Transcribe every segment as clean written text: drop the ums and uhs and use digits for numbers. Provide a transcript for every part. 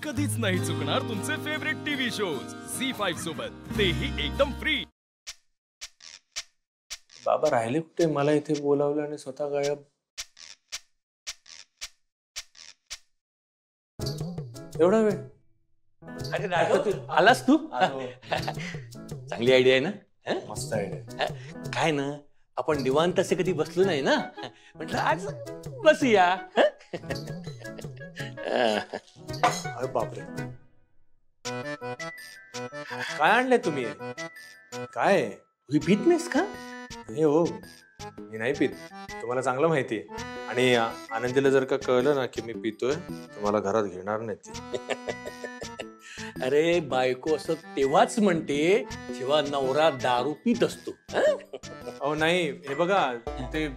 कधीच नाही चुकणार तुमचे फेवरेट टीव्ही शोज झी5 सोबत, तेही एकदम फ्री। बाबा राहिले कुठे? मला इथे बोलावलं आणि स्वतः गायब। एवढा वेळ? अरे राघव, आलास तू? चांगली आयडिया आहे ना? मस्त आयडिया। काय ना, आपण निवांत असे कधी बसलो नाही ना, म्हटलं आज बसूया। अरे बापरे, काय आणलंय तुम्ही? काय तू पीत नाहीस का? नाही हो, मी नाही पित, तुम्हाला चांगलं माहिती आहे। आणि आनंदीला जर का कळलं ना की मी पितोय, तुम्हाला घरात घेणार नाही ती। अरे बायको असं तेव्हाच म्हणते जेव्हा नवरा दारू पित असतो। अहो नाही, हे बघा, ते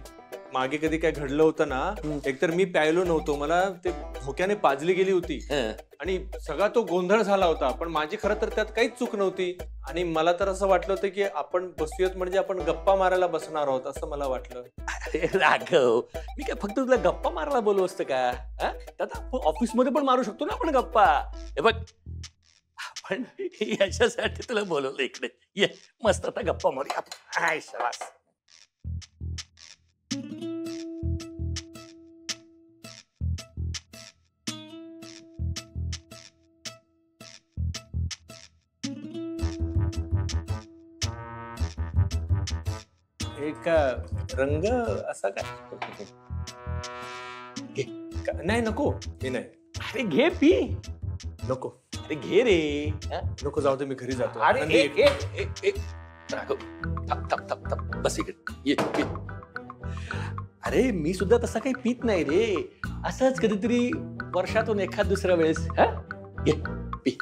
मागे कधी काय घडलं होतं ना, एकतर मी प्यायलो नव्हतो, मला ते धोक्याने पाजली गेली होती आणि सगळा तो गोंधळ झाला होता, पण माझी खरं तर त्यात काहीच चूक नव्हती। आणि मला तर असं वाटलं होतं की आपण बसूयात म्हणजे आपण गप्पा मारायला बसणार आहोत असं मला वाटलं। अरे राघव, मी काय फक्त तुला गप्पा मारायला बोललो असतं का? आता ऑफिस मध्ये पण मारू शकतो ना आपण गप्पा। हे बघ, आपण याच्यासाठी तुला बोलवलं इकडे, ये मस्त आता गप्पा मारूया। हाय शाबास। एक रंग असा काय? नाही नको, मी नाही। अरे घे पी। नको, अरे घे रे। नको, जाऊ दे, मी घरी जातो। अरे राघव, थांब बस इकडे, ये पी। अरे मी सुद्धा तसा काही पीत नाही रे, असंच कधीतरी वर्षातून एखाद दुसऱ्या वेळेस। घे पी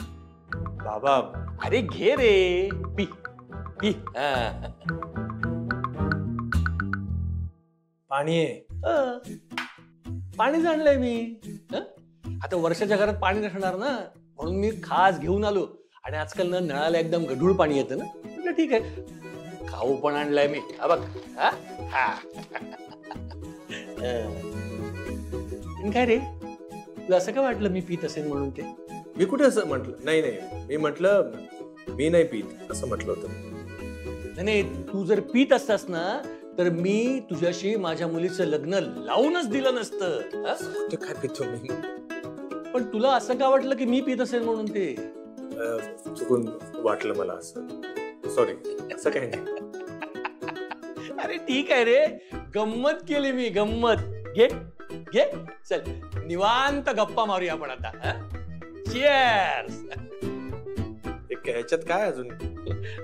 बाबा। अरे घे रे, पी पी। पाणी आहे। पाणी आणलंय मी। आता वर्षाच्या घरात पाणी नसणार ना, म्हणून मी खास घेऊन आलो। आणि आजकाल ना नळाला एकदम गढूळ पाणी येतं ना, म्हटलं ठीक आहे, खाऊ पण आणलाय मी। हा बघ, काय रे, तुला असं काय वाटलं मी पीत असेल म्हणून? ते मी कुठे असं म्हटलं? नाही नाही, मी म्हटलं मी नाही पीत असं म्हटलं होतं। नाही, तू जर पीत असतास ना तर मी तुझ्याशी माझ्या मुलीचं लग्न लावूनच दिलं नसतं। ते काय पितो मी? पण तुला असं का वाटलं की मी पीत असेल म्हणून? ते चुकून वाटलं मला असं, सॉरी, असं काही नाही। अरे ठीक आहे रे, गंमत केली मी, गंमत। घे घे, चल निवांत गप्पा मारूया आपण आता। चीयर्स। ह्याच्यात काय अजून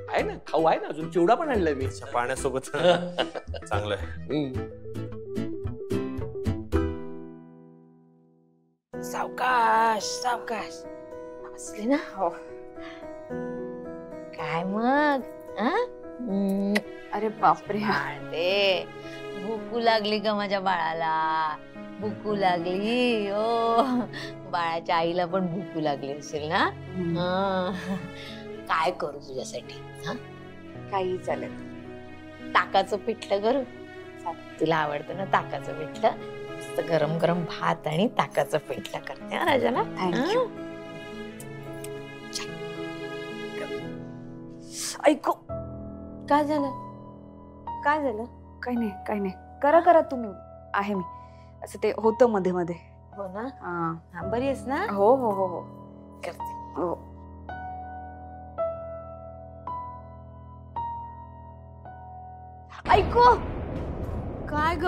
आहे ना, खाऊ आहे ना अजून, चिवडा पण आणलाय मी पाण्यासोबत। चांगलं आहे। सावकाश सावकाश असले ना। हो, काय मग? अरे बापरे, ते भूकू लागली का माझ्या बाळाला? भूकू लागली ओ, बाळाच्या आईला पण भूकू लागली असेल ना? काय करू तुझ्यासाठी? काही चालेल। ताकाचं पिठलं करू? तुला आवडतं ना ताकाचं पिठलं? मस्त गरम गरम भात आणि ताकाचं पिठलं करते हा राजाला। थँक्यू। ऐकू, काय झालं? काय झालं? काही नाही, काही नाही, करा करा तुम्ही, आहे मी। असं ते होतं मध्ये मध्ये। हो ना? हा, बरी आहेस ना? हो हो हो हो, करते। हो। ऐकू, काय ग?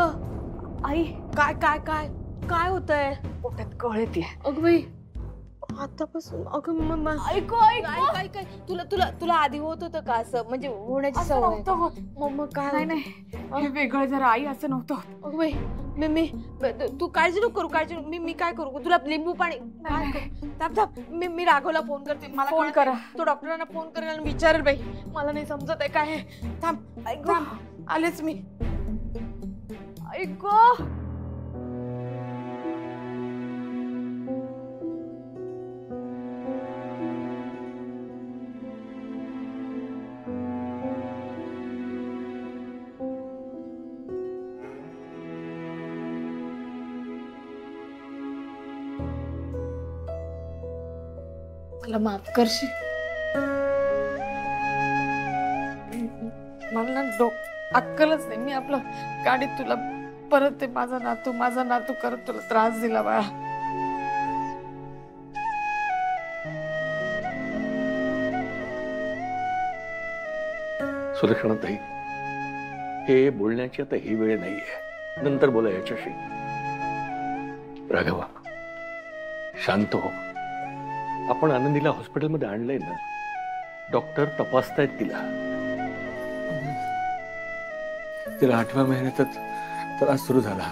आई, काय काय काय काय होतंय? पोटात कळ येते। अगं बाई, आतापासून? अगं ऐकू ऐकू, काय काय तुला तुला तुला आधी होत होतं का असं, म्हणजे होण्याची असं सवय? नव्हतं होत। मग काय? नाही नाही, हे वेगळं जरा, आई असं नव्हतं होत। अगं बाई, मी तू काळजी नको करू, काळजी मी काय करू? तुला लिंबू पाणी? थांब थांब, मी राघवला फोन करते। मला फोन करा। तो डॉक्टरांना फोन करेल आणि विचारेल बाई, मला नाही समजत आहे काय आहे। थांब थांब, आलेच मी। ऐकू, मला माफ करशील? मला ना अक्कलच नाही. मी आपलं गाडीत तुला परत ते माझा नातू करत तुला त्रास दिला बाळा. सुलक्षणाताई, हे बोलण्याची आता ही वेळ नाहीये. नंतर बोला याच्याशी. राघवा, शांत हो. आपण आनंदीला हॉस्पिटलमध्ये आणलंय ना. डॉक्टर तपासतायत तिला. तिला 8व्या महिन्यातच त्रास सुरू झाला.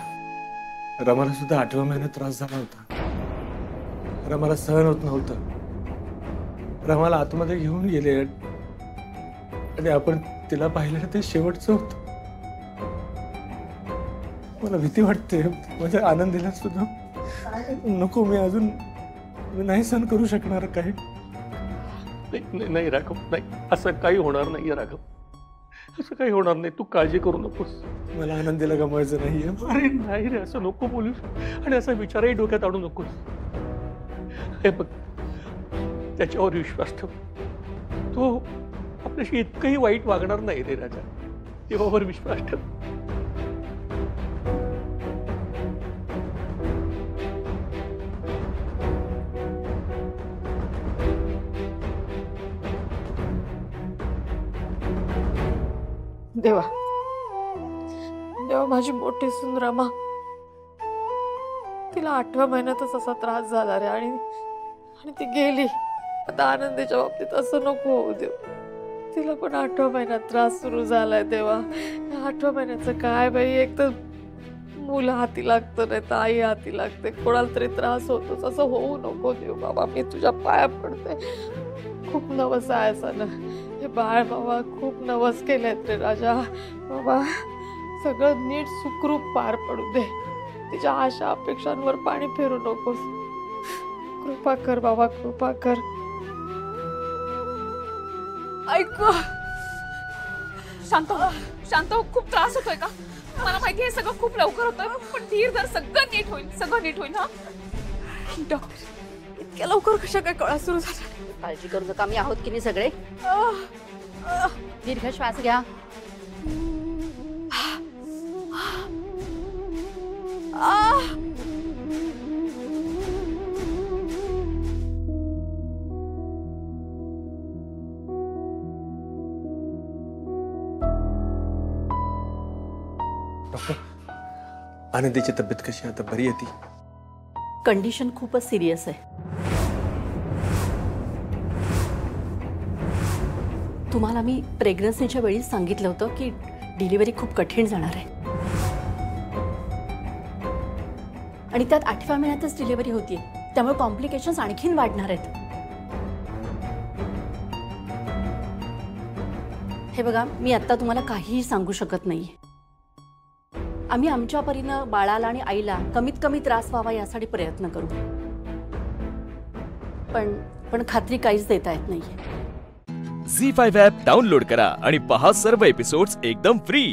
रमाला सुद्धा 8व्या महिन्यात त्रास झाला होता. रमाला सहन होत नव्हतं. रमाला आतमध्ये घेऊन गेले आणि आपण तिला पाहिलं ते शेवटचं होतं. मला भीती वाटते. माझ्या आनंदीला सुद्धा नको. मी नाही सहन करू शकणार. काही नाही राघव, नाही. असं काही होणार नाहीये राघव. असं काही होणार नाही. तू काळजी करू नकोस. मला आनंदीला गमवायचं नाहीये. अरे नाही रे, असं नको बोलूस. आणि असा विचारही डोक्यात आणू नकोस. हे बघ, त्याच्यावर विश्वास ठेव. तो आपल्याशी इतकंही वाईट वागणार नाही रे राजा. देवावर विश्वास ठेव. देवा, माझी मोठी सून रमा, तिला 8व्या महिन्यातच असा त्रास झाला रे. आणि ती गेली. आता आनंदीच्या बाबतीत असं नको होऊ देव. तिला पण 8व्या महिन्यात त्रास सुरू झालाय देवा. 8व्या महिन्याचं काय बाई, एक तर मुलं हाती लागतं, नाही तर आई हाती लागते. कोणाला तरी त्रास होतोच. असं होऊ नको देव बाबा. मी तुझ्या पाया पडते. खूप नवस आहे असं ना हे बाळ बाबा. खूप नवस केलेत रे राजा बाबा. सगळं नीट सुखरूप पार पडू दे. तिच्या आशा अपेक्षांवर पाणी फेरू नकोस. कृपा कर बाबा, कृपा कर. ऐक, शांत हो. खूप त्रास होतोय का? मला माहिती हे सगळं खूप लवकर होतंय, पण धीर धर. सगळं नीट होईल. हा डॉक्टर, इतक्या लवकर कशा काय कळा सुरू झाला? काळजी करू नका. मी आहोत की नाही सगळे. दीर्घ श्वास घ्या. डॉक्टर, आनंदीची तब्येत कशी? आता बरी आहे ती? कंडिशन खूपच सिरियस आहे. तुम्हाला मी प्रेग्नन्सीच्या वेळी सांगितलं होतं की डिलिव्हरी खूप कठीण जाणार आहे. आणि त्यात 8व्या महिन्यातच डिलिव्हरी होतीये. त्यामुळे कॉम्प्लिकेशन्स आणखीन वाढणार आहेत. हे बघा, मी आता तुम्हाला काहीही सांगू शकत नाहीये. आम्ही आमच्या परीनं बाळाला आणि आईला कमीत कमी त्रास व्हावा यासाठी प्रयत्न करू. पण खात्री काहीच देता येत नाहीये. झी5 ॲप डाउनलोड करा आणि पहा सर्व एपिसोड्स एकदम फ्री.